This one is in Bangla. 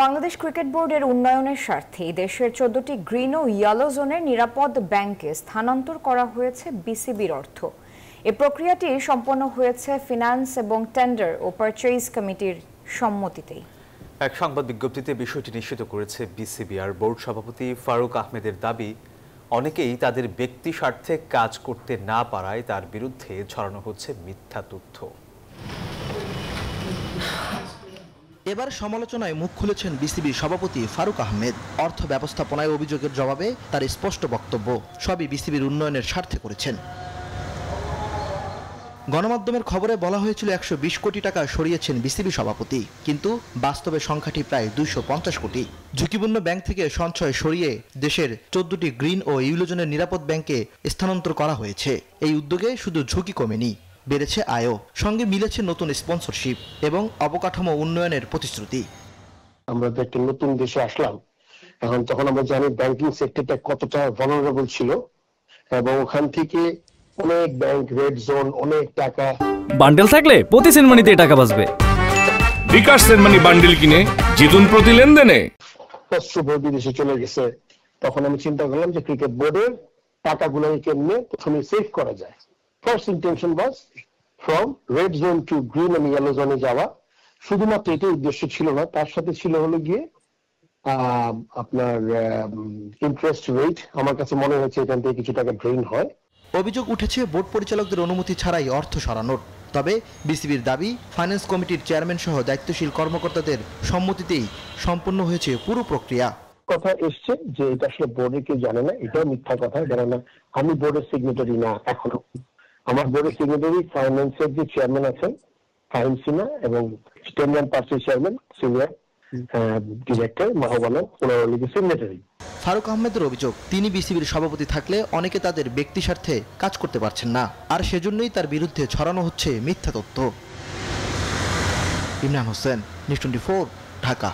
বাংলাদেশ ক্রিকেট বোর্ডের উন্নয়নের স্বার্থে দেশের 14টি গ্রিন ও ইয়েলো জোনের নিরাপদ ব্যাংকে স্থানান্তর করা হয়েছে বিসিবির অর্থ। এই প্রক্রিয়াটি সম্পন্ন হয়েছে ফিনান্স এবং টেন্ডার ও পারচেজ কমিটির সম্মতিতেই। এক সংবাদ বিজ্ঞপ্তিতে বিষয়টি নিশ্চিত করেছে বিসিবি। আর বোর্ড সভাপতি ফারুক আহমেদের দাবি, অনেকেই তাদের ব্যক্তি স্বার্থে কাজ করতে না পারায় তার বিরুদ্ধে ছড়ানো হচ্ছে মিথ্যা তথ্য। এবার সমালোচনায় মুখ খুলেছেন বিসিবির সভাপতি ফারুক আহমেদ। অর্থ ব্যবস্থাপনায় অভিযোগের জবাবে তার স্পষ্ট বক্তব্য, সবই বিসিবির উন্নয়নের স্বার্থে করেছেন। গণমাধ্যমের খবরে বলা হয়েছিল 120 কোটি টাকা সরিয়েছেন বিসিবি সভাপতি, কিন্তু বাস্তবে সংখ্যাটি প্রায় 250 কোটি। ঝুঁকিপূর্ণ ব্যাংক থেকে সঞ্চয় সরিয়ে দেশের 14টি গ্রিন ও ইয়েলো জোনের নিরাপদ ব্যাংকে স্থানান্তর করা হয়েছে। এই উদ্যোগে শুধু ঝুঁকি কমেনি, বেড়েছে আয়ও, সঙ্গে মিলেছে নতুন স্পন্সরশিপ এবং অবকাঠামো উন্নয়নের প্রতিশ্রুতি। আমরা তো একটা নতুন দেশে আসলাম, এখন তখন আমরা জানি ব্যাংকিং সেক্টরটা কতটা ভালনারেবল ছিল, এবং ওখান থেকে অনেক ব্যাংক রেড জোন, অনেক টাকা বান্ডেল থাকলে প্রতি সেনমানিতে টাকা বাঁচবে। বিকাশ সেনমানি বান্ডেল কিনে জিতুন প্রতি লেনদেনে। অস্ত্র বিদেশে চলে গেছে, তখন আমি চিন্তা করলাম যে ক্রিকেট বোর্ডের টাকাগুলোকে কেমনে প্রথমে সেভ করা যায়। First intention was from red zone to green and yellow জোনে যাওয়া। শুধুমাত্র এটাই উদ্দেশ্য ছিল না, তার সাথে ছিল হলো গিয়ে আপনার ইন্টারেস্ট রেট। আমার কাছে মনে হচ্ছে এখান থেকে কিছু টাকা ড্রেন হয়। অভিযোগ উঠেছে বোর্ড পরিচালকদের অনুমতি ছাড়াই অর্থ সরানোর। তবে বিসিবির দাবি, ফাইন্যান্স কমিটির চেয়ারম্যান সহ দায়িত্বশীল কর্মকর্তাদের সম্মতিতেই সম্পন্ন হয়েছে পুরো প্রক্রিয়া। কথা এসছে যে এটা আসলে বোর্ডের কেউ জানে না, এটাও মিথ্যা কথা। কেননা আমি বোর্ডের সিগনেটারি না এখনো। আমার বোর্ডের সিগনেটারি ফাইন্যান্সের যে চেয়ারম্যান আছেন ফাহিম সিনহা এবং tender purchase chairman senior director Mahbana, ওনারা লিগে সিগনেটারি। ফারুক আহমেদের অভিযোগ, তিনি বিসিবির সভাপতি থাকলে অনেকে তাদের ব্যক্তি স্বার্থে কাজ করতে পারছেন না, আর সেজন্যই তার বিরুদ্ধে ছড়ানো হচ্ছে মিথ্যা তথ্য। ইমরান হোসেন, নিউজ 24, ঢাকা।